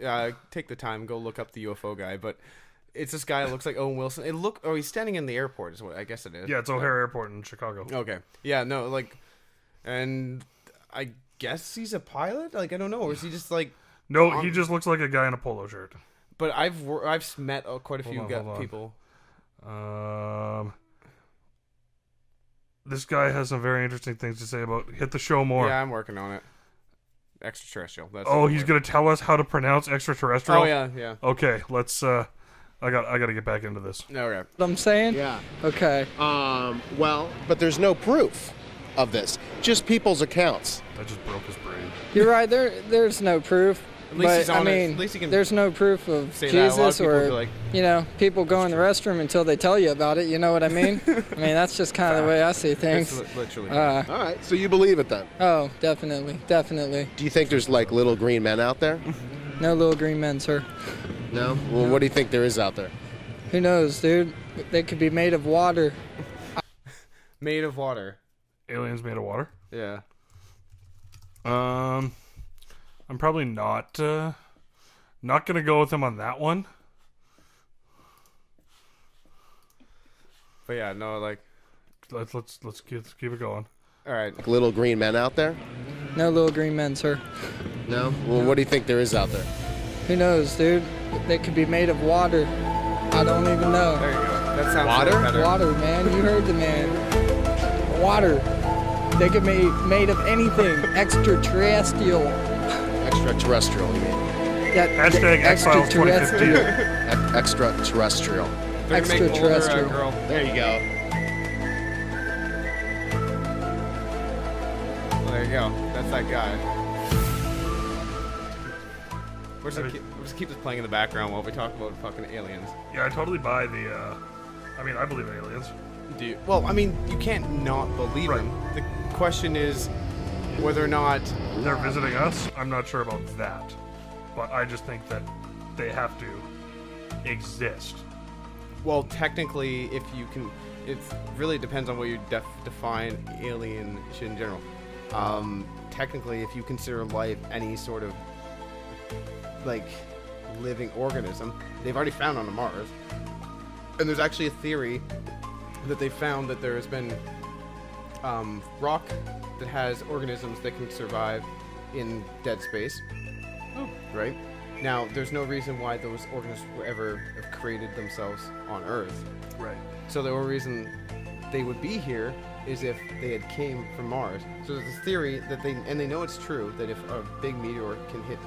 take the time, go look up the UFO guy. But it's this guy that looks like Owen Wilson. He's standing in the airport, is what I guess it is. Yeah, it's O'Hare Airport in Chicago. Okay. Yeah, no, and I guess he's a pilot. Like I don't know, or is he just like? No, he just looks like a guy in a polo shirt. But I've met quite a few Hold on. people. This guy has some very interesting things to say about. Hit the show more. Yeah, I'm working on it. Extraterrestrial. That's He's gonna tell us how to pronounce extraterrestrial. Oh yeah. Okay, let's. I gotta get back into this. Okay. What I'm saying? Yeah. Okay. Well, but there's no proof of this. Just people's accounts. That just broke his brain. You're right. There's no proof. At least he's But I on it. mean, At least he can there's no proof of say that. A lot of Jesus people or be like, people go in the restroom until they tell you about it. You know what I mean? I mean that's just kind of the way I see things. it's literally. All right, so you believe it then? Oh, definitely. Do you think there's like little green men out there? No little green men, sir. No. Well, what do you think there is out there? Who knows, dude? They could be made of water. Made of water. Aliens made of water. Yeah. I'm probably not gonna go with him on that one. But yeah, no, like. Let's keep it going. All right. Like little green men out there? No little green men, sir. No. Well, what do you think there is out there? Who knows, dude? They could be made of water. I don't even know. There you go. That sounds Water? way better. Water, man. You heard the man. Water. They could be made of anything. Extraterrestrial. Extraterrestrial, you mean? Hashtag Exiles 2015. Extraterrestrial. They're gonna make older, Extraterrestrial. girl. There you go. Well, there you go. That's that guy. We'll just keep this playing in the background while we talk about fucking aliens. Yeah, I totally buy the. I believe in aliens. Do you? Well, I mean, you can't not believe Right. them. The question is whether or not. They're visiting us. I'm not sure about that, but I just think that they have to exist. Well, technically, if you can, it really depends on what you define alien shit in general. Technically, if you consider life any sort of like living organism, they've already found on Mars, and there's actually a theory that they found that there has been rock that has organisms that can survive in dead space. Oh. Right? Now, there's no reason why those organisms would ever have created themselves on Earth. Right. So the only reason they would be here is if they had came from Mars. So there's this theory that they know it's true, that if a big meteor can hit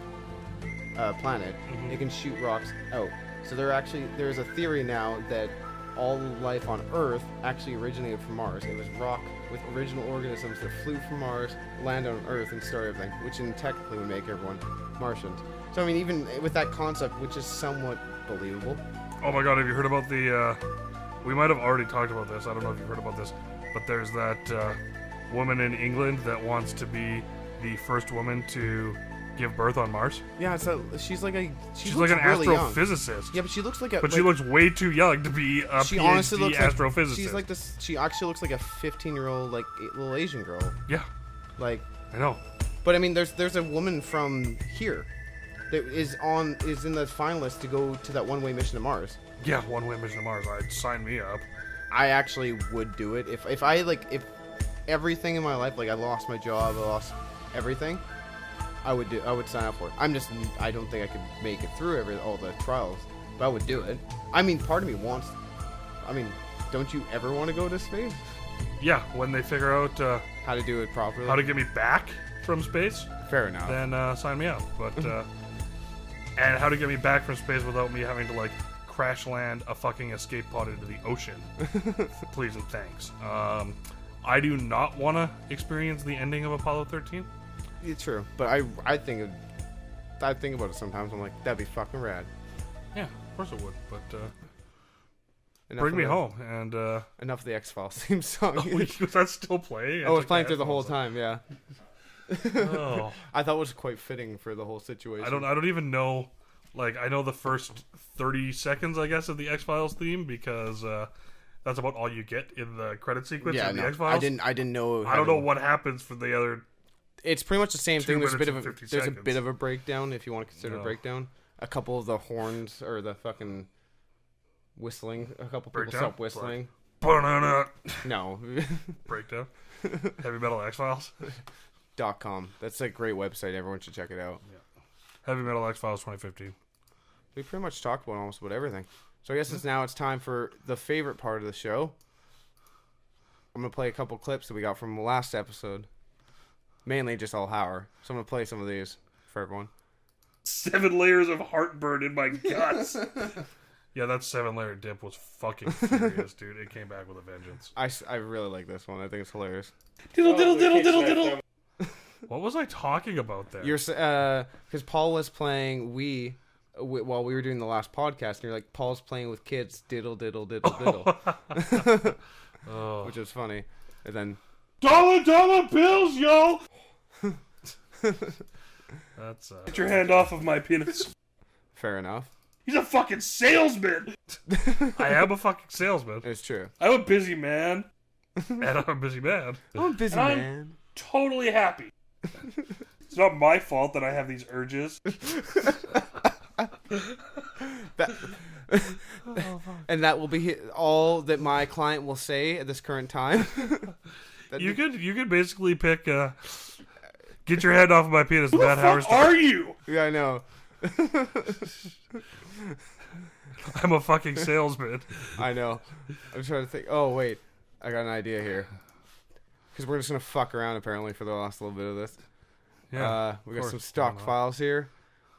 a planet, it can shoot rocks out. So there's a theory now that all life on Earth actually originated from Mars. It was rock with original organisms that flew from Mars, landed on Earth, and started everything, which technically would make everyone Martians. So I mean, even with that concept, which is somewhat believable. Oh my god, have you heard about the, we might have already talked about this, I don't know if you've heard about this, but there's that woman in England that wants to be the first woman to give birth on Mars. Yeah, so she's like an really astrophysicist. Young. Yeah, but she looks like a. But she looks way too young to be a she PhD honestly looks astrophysicist. Like, she's like this. She actually looks like a 15-year-old like little Asian girl. Yeah, like I know. But I mean, there's a woman from here that is in the finalist to go to that one-way mission to Mars. Yeah, one-way mission to Mars. I'd sign me up. I actually would do it if if everything in my life, like I lost my job, I lost everything. I would sign up for it. I don't think I could make it through all the trials, but I would do it. I mean, part of me wants. I mean, don't you ever want to go to space? Yeah, when they figure out how to do it properly, how to get me back from space. Fair enough. Then sign me up. But and how to get me back from space without me having to like crash land a fucking escape pod into the ocean. Please and thanks. I do not want to experience the ending of Apollo 13. It's true, but I think about it sometimes. I'm like, that'd be fucking rad. Yeah, of course it would. But bring me home and enough of the X-Files theme song. Was that still playing? I was playing through the whole time. Yeah. Oh. I thought it was quite fitting for the whole situation. I don't even know. Like, I know the first 30 seconds, I guess, of the X-Files theme because that's about all you get in the credit sequence of the X-Files. I didn't know. I don't know what happens for the other. It's pretty much the same thing. There's a bit of a breakdown, if you want to consider a breakdown. A couple of the horns or the fucking whistling. A couple people stop whistling. Like, no. Breakdown. Heavy Metal X-Files. .com. That's a great website. Everyone should check it out. Yeah. Heavy Metal X-Files 2015. We pretty much talked about almost about everything. So I guess it's time for the favorite part of the show. I'm going to play a couple clips that we got from the last episode. Mainly just all Hauer. So I'm going to play some of these for everyone. 7 layers of heartburn in my guts. Yeah, that 7-layer dip was fucking furious, dude. It came back with a vengeance. I really like this one. I think it's hilarious. Diddle, diddle, diddle, diddle, diddle. What was I talking about there? Because Paul was playing Wii while we were doing the last podcast, and you're like, Paul's playing with kids, diddle, diddle, diddle, diddle. Oh. Which is funny. And then... $dollar bills, yo! That's Get your hand off of my penis. Fair enough. He's a fucking salesman! I am a fucking salesman. It's true. I'm a busy man. And I'm a busy man. I'm a busy man. I'm totally happy. It's not my fault that I have these urges. And that will be all that my client will say at this current time. You could basically pick get your head off of my penis. Who the fuck are you? Yeah, I know. I'm a fucking salesman. I know. I'm trying to think. Oh wait, I got an idea here. Because we're just gonna fuck around apparently for the last little bit of this. Yeah. We got some stock files here.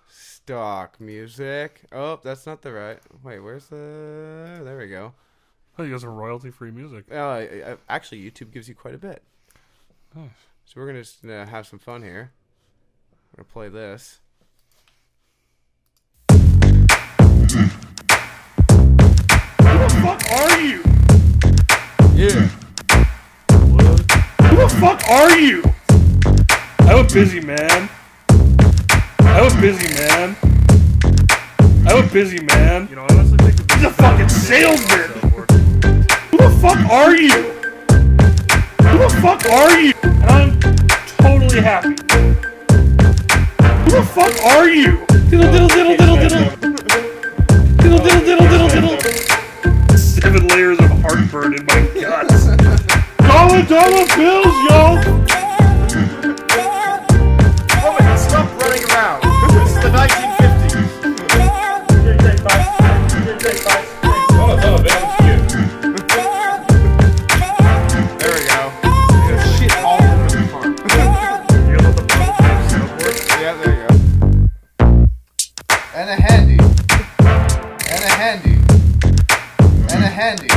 Stock music. Oh, that's not the right. Wait, where's the? There we go. Oh, you got some royalty-free music. Actually, YouTube gives you quite a bit. Nice. So we're gonna just have some fun here. We're gonna play this. Who the fuck are you? Yeah. Who the fuck are you? I'm a busy man. I'm a busy man. I'm a busy man. You know, I honestly think he's a fucking salesman. Who the fuck are you? Who the fuck are you? And I'm totally happy. Who the fuck are you? Diddle diddle diddle diddle diddle. Diddle diddle diddle diddle diddle. 7 layers of heartburn in my guts. $1 bills, yo! Oh my God, stop running around. This is the 1950s. Oh, man, it's cute. There we go. There's shit all over the farm. You got the soundboard? Yeah, there you go. And a handy. And a handy. And a handy.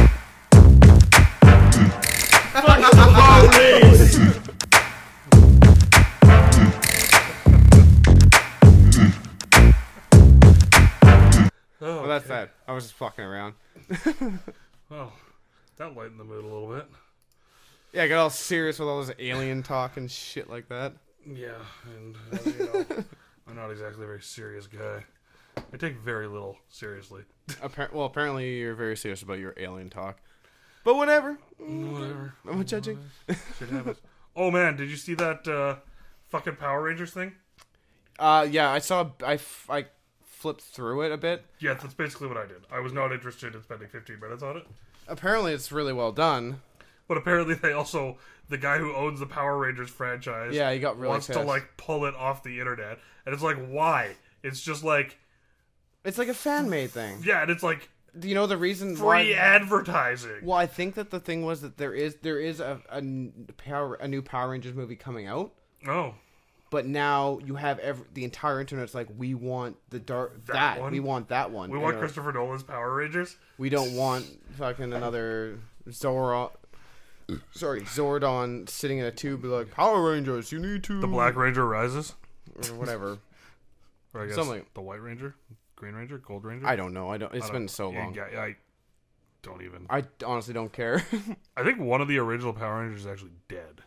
Well, that's that. I was just fucking around. Well, that lightened the mood a little bit. Yeah, I got all serious with all this alien talk and shit like that. Yeah, and you know, I'm not exactly a very serious guy. I take very little seriously. Well, apparently you're very serious about your alien talk. But whatever. Whatever. I'm judging. Shit happens. Oh man, did you see that fucking Power Rangers thing? Yeah, I saw. I flipped through it a bit. Yeah, that's basically what I did. I was not interested in spending 15 minutes on it. Apparently, it's really well done. But apparently, the guy who owns the Power Rangers franchise, Yeah, he got really wants pissed. to like pull it off the internet, and it's like, why? It's just like, It's like a fan made thing. yeah, and it's like Do you know the reason free why? advertising. Well, I think that the thing was that there is a new Power Rangers movie coming out, Oh, but now you have the entire internet's like, we want that one? we want that one. we want Christopher Nolan's Power Rangers. We don't want fucking another Zordon sitting in a tube, be like, Power Rangers, you need to The Black Ranger rises, or whatever. or I guess Something. the White Ranger, Green Ranger, Gold Ranger. I don't know. It's been so long. Yeah, I don't even. I honestly don't care. I think one of the original Power Rangers is actually dead.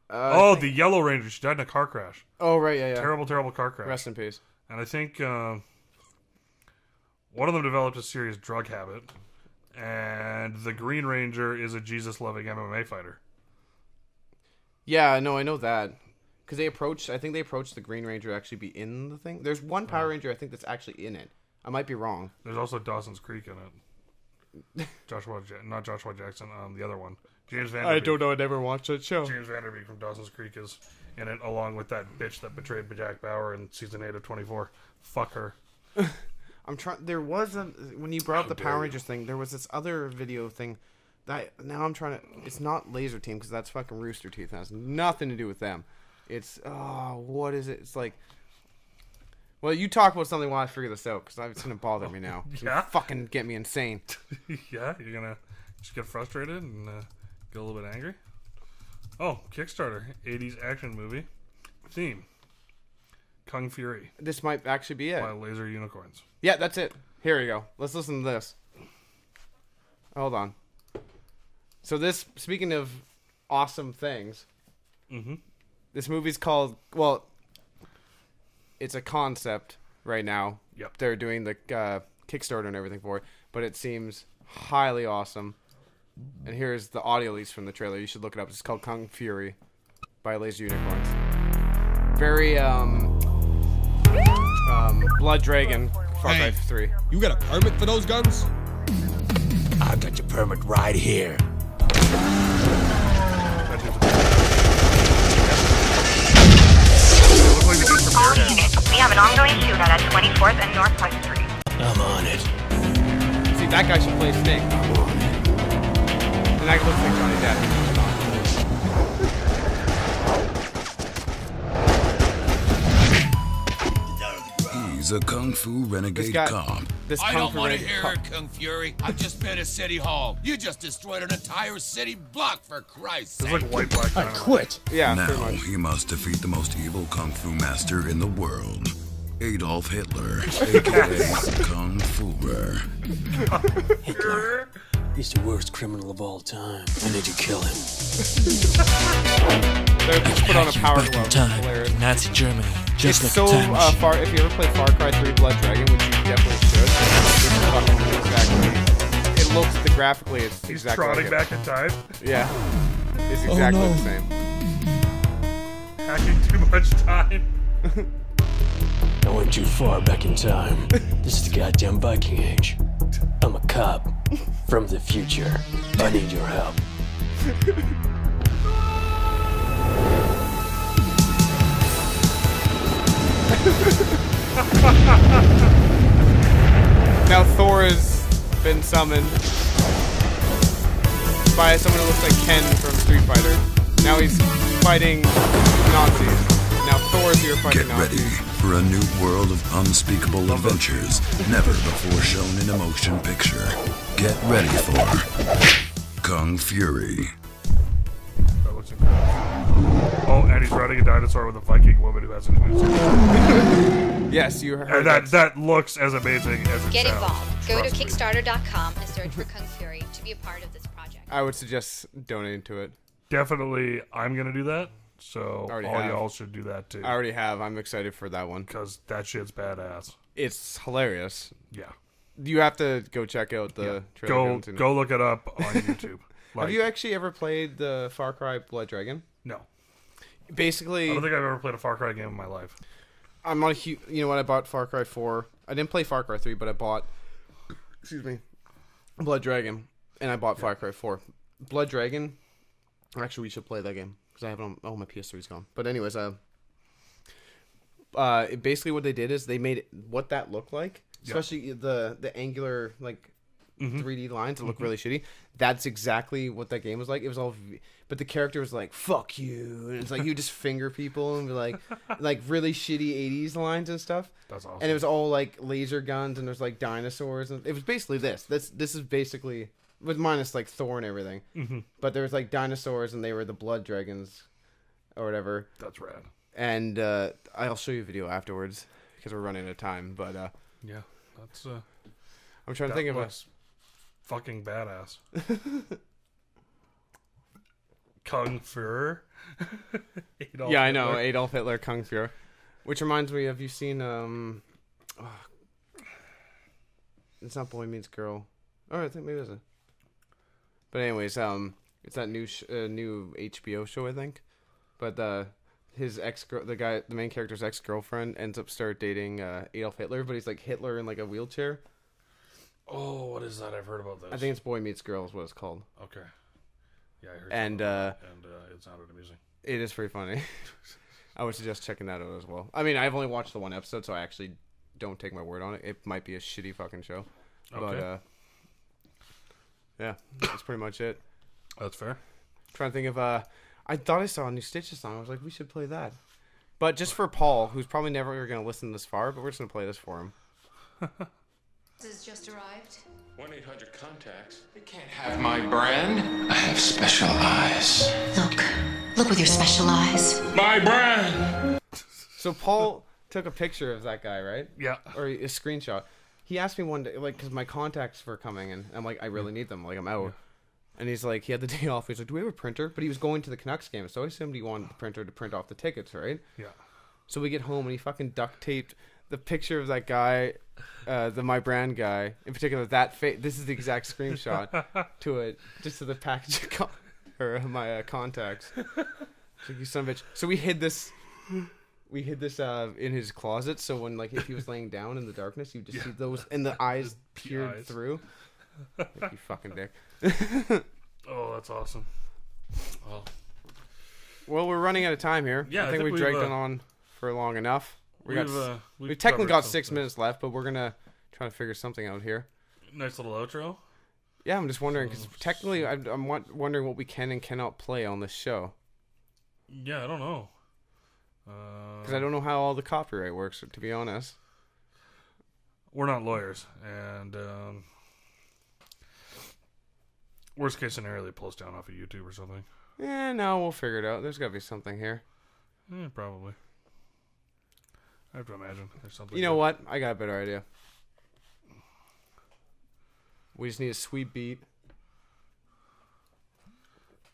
The Yellow Ranger. She died in a car crash. Oh right, yeah. Terrible, terrible car crash. Rest in peace. And I think one of them developed a serious drug habit, and the Green Ranger is a Jesus-loving MMA fighter. Yeah, no, I know that. Because I think they approached the Green Ranger to actually be in the thing. There's one Power Ranger, I think, that's actually in it. I might be wrong. There's also Dawson's Creek in it. Not Joshua Jackson, the other one. James Vanderbeek. I don't know, I never watched that show. James Vanderbeek from Dawson's Creek is in it, along with that bitch that betrayed Jack Bauer in season 8 of 24. Fuck her. I'm trying. There was when you brought up the Power Rangers thing, there was this other video thing that now I'm trying to. It's not Laser Team because that's fucking Rooster Teeth. It has nothing to do with them. It's what is it? It's like. Well, you talk about something while I figure this out because it's gonna bother me now. It's gonna fucking get me insane. Yeah, you're gonna just get frustrated and get a little bit angry. Oh, Kickstarter, 80s action movie theme, Kung Fury. This might actually be it. By Laser Unicorns. Yeah, that's it. Here we go. Let's listen to this. Hold on. So this, speaking of awesome things, this movie's called, well, it's a concept right now. Yep. They're doing the Kickstarter and everything for it, but it seems highly awesome. And here's the audio release from the trailer. You should look it up. It's called Kung Fury by Laser Unicorns. Very, Blood Dragon, Far Cry 3. You got a permit for those guns? I got your permit right here. We have an ongoing shootout at 24th and Northwest Street. I'm on it. See, that guy should play Sting. I'm on it. And that looks like Johnny Depp. He's a kung fu renegade cop. I don't want to hear it, Kung Fury. I've just been at City Hall. You just destroyed an entire city block, for Christ's sake. It's like white black. I quit. Yeah, Now pretty much. he must defeat the most evil kung fu master in the world, Adolf Hitler, aka Kung Fuhrer. Hitler. He's the worst criminal of all time. I need to kill him. They just put on a power back in glove. time Hilarious. to Nazi Germany. Just It's like so a time machine. far. If you ever played Far Cry 3 Blood Dragon, which you definitely should, it's fucking exactly. It looks graphically. It's He's exactly trotting like back in time, Yeah, it's exactly no. the same. hacking too much time. I went too far back in time. This is the goddamn Viking Age. I'm a cop from the future. I need your help. Now Thor has been summoned by someone who looks like Ken from Street Fighter. Now he's fighting Nazis. Now Thor's here fighting Get ready Nazis. for a new world of unspeakable adventures never before shown in a motion picture. Get ready for Kung Fury. That looks incredible. Oh, and he's riding a dinosaur with a Viking woman who has an news. Yes, you heard And that looks as amazing as it Get sounds. involved. Go to Trust me. Kickstarter.com and search for Kung Fury to be a part of this project. I would suggest donating to it. Definitely, I'm gonna do that. So all Already have. y'all should do that too. I already have. I'm excited for that one. Because that shit's badass. It's hilarious. Yeah. You have to go check out the trailer. Go look it up on YouTube. Have you actually ever played the Far Cry Blood Dragon? No. Basically, I don't think I've ever played a Far Cry game in my life. I'm not a huge. You know what? I bought Far Cry 4. I didn't play Far Cry 3, but I bought. Excuse me. Blood Dragon, and I bought Far Cry 4. Blood Dragon. Actually, we should play that game because I have it on. Oh, my PS3's gone. But anyways, basically what they did is they made what that looked like, especially the angular like 3D lines that look really shitty. That's exactly what that game was like. It was all, but the character was like "fuck you," and it's like you just finger people and be like really shitty 80s lines and stuff. That's awesome. And it was all like laser guns and there's like dinosaurs and it was basically this. This is basically with minus like Thor and everything. But there was like dinosaurs and they were the blood dragons or whatever. That's rad. And I'll show you a video afterwards because we're running out of time. But yeah, that's. I'm trying to think of a fucking badass. Kung Fu. Yeah, I know Adolf Hitler, Kung Fu. Which reminds me, have you seen? It's not Boy Meets Girl. Oh, I think maybe it's a. But anyways, it's that new new HBO show, I think. But his the main character's ex-girlfriend ends up dating Adolf Hitler, but he's like Hitler in like a wheelchair. Oh, what is that? I've heard about this. I think it's Boy Meets Girl is what it's called. Okay. Yeah, I heard. And it sounded amusing. It is pretty funny. I would suggest checking that out as well. I mean, I've only watched the one episode, so I actually don't take my word on it. It might be a shitty fucking show. Okay. But yeah, that's pretty much it. That's fair. Trying to think of I thought I saw a new Stitches song. I was like, we should play that. But just for Paul, who's probably never going to listen this far, but we're just going to play this for him. This has just arrived. 1-800-CONTACTS. They can't have my brand. I have special eyes. Look with your special eyes. My brand! So Paul took a picture of that guy, right? Yeah. Or a screenshot. He asked me one day, like, because my contacts were coming in. I'm like, I really need them. Like, I'm out. Yeah. And he's like, he had the day off. He's like, do we have a printer? But he was going to the Canucks game, so I assumed he wanted the printer to print off the tickets, right? Yeah. So we get home, and he fucking duct taped the picture of that guy, the My Brand guy, in particular, that this is the exact screenshot to it, just to the package of my contacts. Like, you son of a bitch. So we hid this in his closet, so when, like, if he was laying down in the darkness, you just see those, and the eyes peered through. Like, you fucking dick. Oh, that's awesome. Well, we're running out of time here. Yeah, I think we've dragged it on for long enough. We've technically got 6 minutes left, but we're gonna try to figure something out here. Nice little outro. Yeah, I'm just wondering because technically, I'm wondering what we can and cannot play on this show. Yeah, I don't know. Because I don't know how all the copyright works. To be honest, we're not lawyers, and worst case scenario, they pull us down off of YouTube or something. No, we'll figure it out. There's got to be something here. Probably. I have to imagine there's something. You know what? I got a better idea. We just need a sweet beat.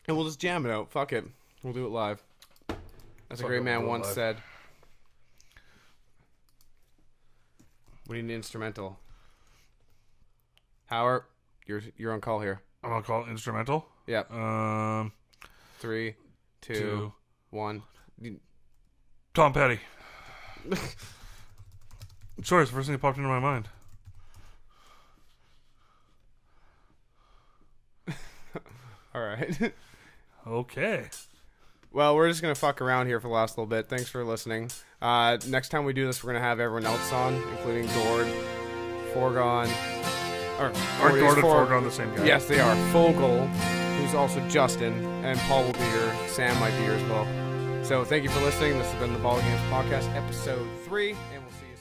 And we'll just jam it out. Fuck it. We'll do it live. As a great man once said. We need an instrumental. Hauer, you're on call here. I'm on call. Instrumental? Yep. 3, 2, 1. Tom Petty. Sorry, it's the first thing that popped into my mind. All right. Okay. Well, we're just going to fuck around here for the last little bit. Thanks for listening. Next time we do this, we're going to have everyone else on, including Dord, Forgon. Are Dord and Forgon the same guy? Yes, they are. Fogel, who's also Justin, and Paul will be here. Sam might be here as well. So thank you for listening. This has been the Ball Games Podcast, episode 3, and we'll see you soon.